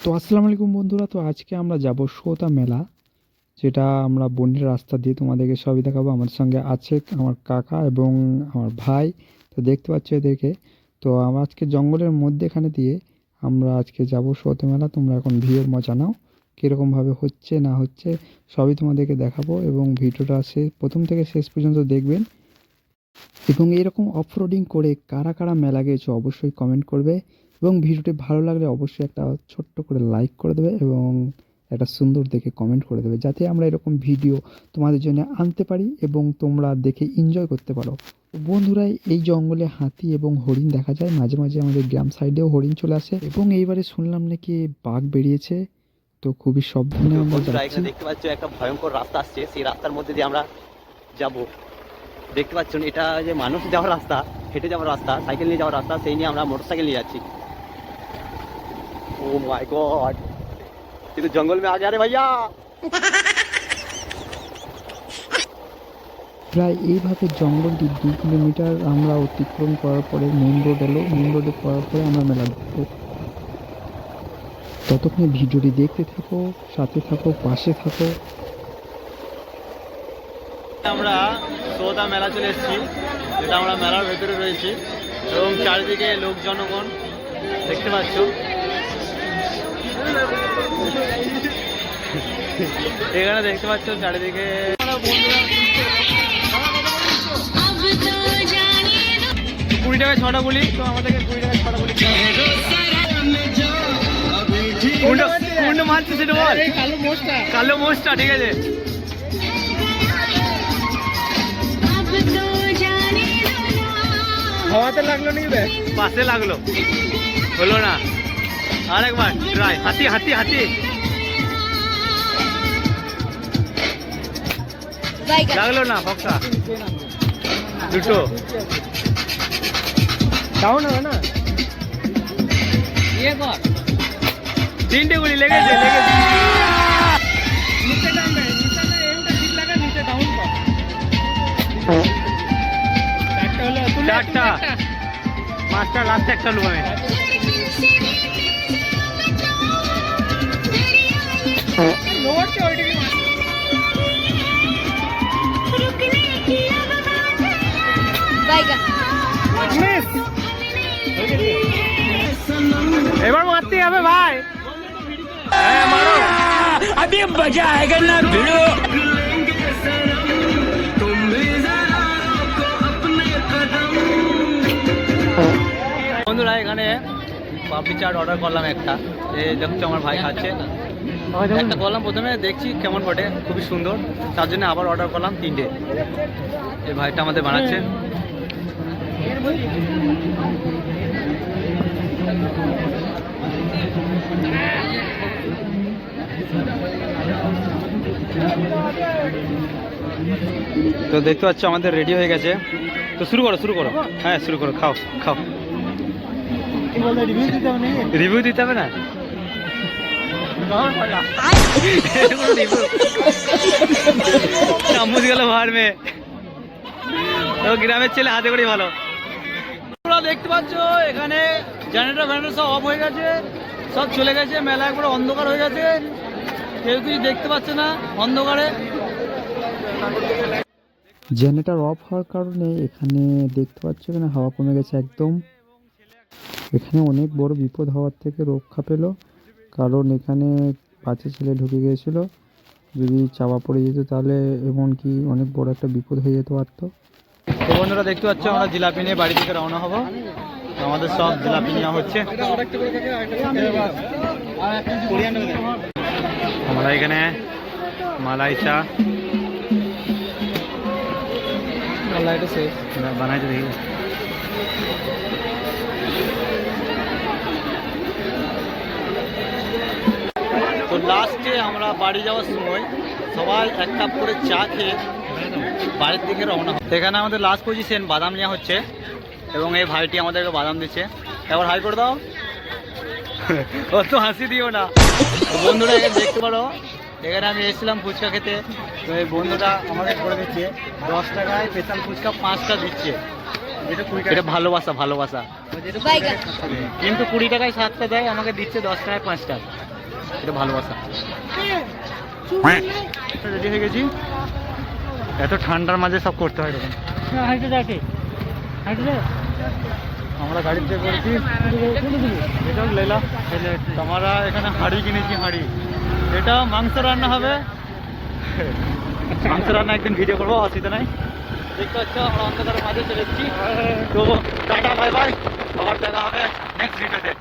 তো আসসালামু আলাইকুম বন্ধুরা। তো আজকে আমরা যাব সোতা মেলা, যেটা আমরা বনের রাস্তা দিয়ে তোমাদেরকে সবই দেখাবো। আমার সঙ্গে আছে আমার কাকা এবং আমার ভাই। তো দেখতে পাচ্ছ এদেরকে। তো আমরা আজকে জঙ্গলের মধ্যেখানে দিয়ে আমরা আজকে যাব সোতা মেলা। তোমরা এখন ভিড়ের মজা নাও, কীরকমভাবে হচ্ছে না হচ্ছে সবই তোমাদেরকে দেখাবো, এবং ভিডিওটা প্রথম থেকে শেষ পর্যন্ত দেখবেন। এবং এরকম অফরোডিং করে কারা কারা মেলা গিয়েছো অবশ্যই কমেন্ট করবে, এবং ভিডিওটি ভালো লাগলে অবশ্যই একটা ছোট্ট করে লাইক করে দেবে এবং একটা সুন্দর দেখে কমেন্ট করে দেবে, যাতে আমরা এরকম ভিডিও তোমাদের জন্য আনতে পারি এবং তোমরা দেখে এনজয় করতে পারো। বন্ধুরা, এই জঙ্গলে হাতি এবং হরিণ দেখা যায়, মাঝে মাঝে আমাদের গ্রাম সাইডেও হরিণ চলে আসে, এবং এইবারে শুনলাম নাকি বাঘ বেরিয়েছে। তো খুবই সাবধানে আমরা যাচ্ছি। দেখতে পাচ্ছ একটা ভয়ঙ্কর রাস্তা আসছে, সেই রাস্তার মধ্যে দিয়ে আমরা যাব। দেখতে পাচ্ছেন এটা যে মানুষ যাওয়ার রাস্তা, হেঁটে যাওয়ার রাস্তা, সাইকেল নিয়ে যাওয়ার রাস্তা, সেই নিয়ে আমরা মোটরসাইকেল নিয়ে যাচ্ছি। ও মাই গড, কিন্তু জঙ্গল মে আ গয়া রে ভাইয়া। প্রায় এইভাবে জঙ্গলটি 2 কিলোমিটার আমরা অতিক্রম করার পরে মেন রোড এলো। মেন রোডে পড়ার পরে আমরা মেলা ঢুকবো। ততক্ষণে ভিডিওটি দেখতে থাকো, সাথে থাকো, পাশে থাকো। আমরা সোদা মেলা চলে এসেছি, যেটা আমরা মেলার ভেতরে রয়েছি, এবং চারিদিকে লোক জনগণ দেখতে পাচ্ছ। এখানে দেখতে পাচ্ছ চারিদিকে 20 টাকা 6টা গুলি। তো আমাদেরকে 20 টাকা 6টা গুলি কোনটা মারছে সেটা বল। কালো মোষটা, ঠিক আছে। হাওয়াতে লাগলো নাকি? পাশে লাগলো, হলো না। আরেকবার ট্রাই। হাতি হাতি হাতি লাগলো না, ফক্সা দুটো ডাউন হবে না। 3টে গুলি লেগেছে লেগেছে। চারটা, 5টা, লাস্ট একটা লুক আমি। এবার মারতে হবে ভাই। হ্যাঁ মারো, अभी मजा आएगा ना भिड़ो। বন্ধুরা, এখানে পাপড়ি চাট অর্ডার করলাম একটা। এই দেখছো আমার ভাই খাচ্ছে। একটা করলাম, প্রথমে দেখছি কেমন বটে, খুবই সুন্দর, তার জন্য আবার অর্ডার করলাম 3টে। এই ভাইটা আমাদের বানাচ্ছে। তো দেখতে পাচ্ছ আমাদের রেডি হয়ে গেছে। তো শুরু করো শুরু করো। হ্যাঁ শুরু করো, খাও খাও। রিভিউ দিতে হবে না? চামচ গেল ভার মে, তো গ্রামের ছেলে হাতে করেই ভালো। তোমরা দেখতে পাচ্ছ এখানে জেনারেটর ফ্যানারেটর সব অফ হয়ে গেছে, সব চলে গেছে। মেলা একবারে অন্ধকার হয়ে গেছে, কেউ কিছু দেখতে পাচ্ছে না অন্ধকারে। জেনারেটর অফ হওয়ার কারণে এখানে দেখতে পাচ্ছ এখানে হাওয়া কমে গেছে একদম। এখানে অনেক বড় বিপদ হওয়ার থেকে রক্ষা পেল, কারণ এখানে বাচ্চা ছেলে ঢুকে গিয়েছিল। যদি চাপা পড়ে যেত তাহলে এমনকি অনেক বড় একটা বিপদ হয়ে যেতে পারতো। তো বন্ধুরা দেখতে পাচ্ছ আমরা জিলাপি নিয়ে বাড়ি থেকে রওনা হব। আমাদের সব জিলাপি নেওয়া হচ্ছে। আমরা এখানে মালাই চা বানাইতে দেখি। তো লাস্টে আমরা বাড়ি যাওয়ার সময় সবাই 1 কাপ করে চা খেয়ে বাড়ির দিকে রওনা। এখানে আমাদের লাস্ট পজিশন বাদাম নেওয়া হচ্ছে, এবং এই ভাইটি আমাদেরকে বাদাম দিচ্ছে। এবার হাই করে দাও, অত হাসি দিও না। বন্ধুরা এখানে দেখতে পারো, এখানে আমি এসেছিলাম ফুচকা খেতে। তো এই বন্ধুটা আমাকে করে দিচ্ছে 10 টাকায় স্পেশাল ফুচকা 5টা দিচ্ছে। এটা ভালোবাসা ভালোবাসা। কিন্তু 20 টাকায় 7টা দেয়, আমাকে দিচ্ছে 10 টাকায় 5টা। এটা ভালোবাসা। রেডি হয়ে গেছি, এত ঠান্ডার মাঝে সব করতে হয় এরকম। আমরা গাড়িতে করেছি, এটা লেলা। আমরা এখানে হাঁড়ি কিনেছি, হাঁড়ি, এটা মাংস রান্না হবে। মাংস রান্না একদিন ভিডিও করবো, অসুবিধা নাই। দেখতে পাচ্ছ আমরা অন্ধকারের মাঝে চলে এসেছি। তো টাটা বাই বাই, আবার দেখা হবে নেক্সট ভিডিওতে।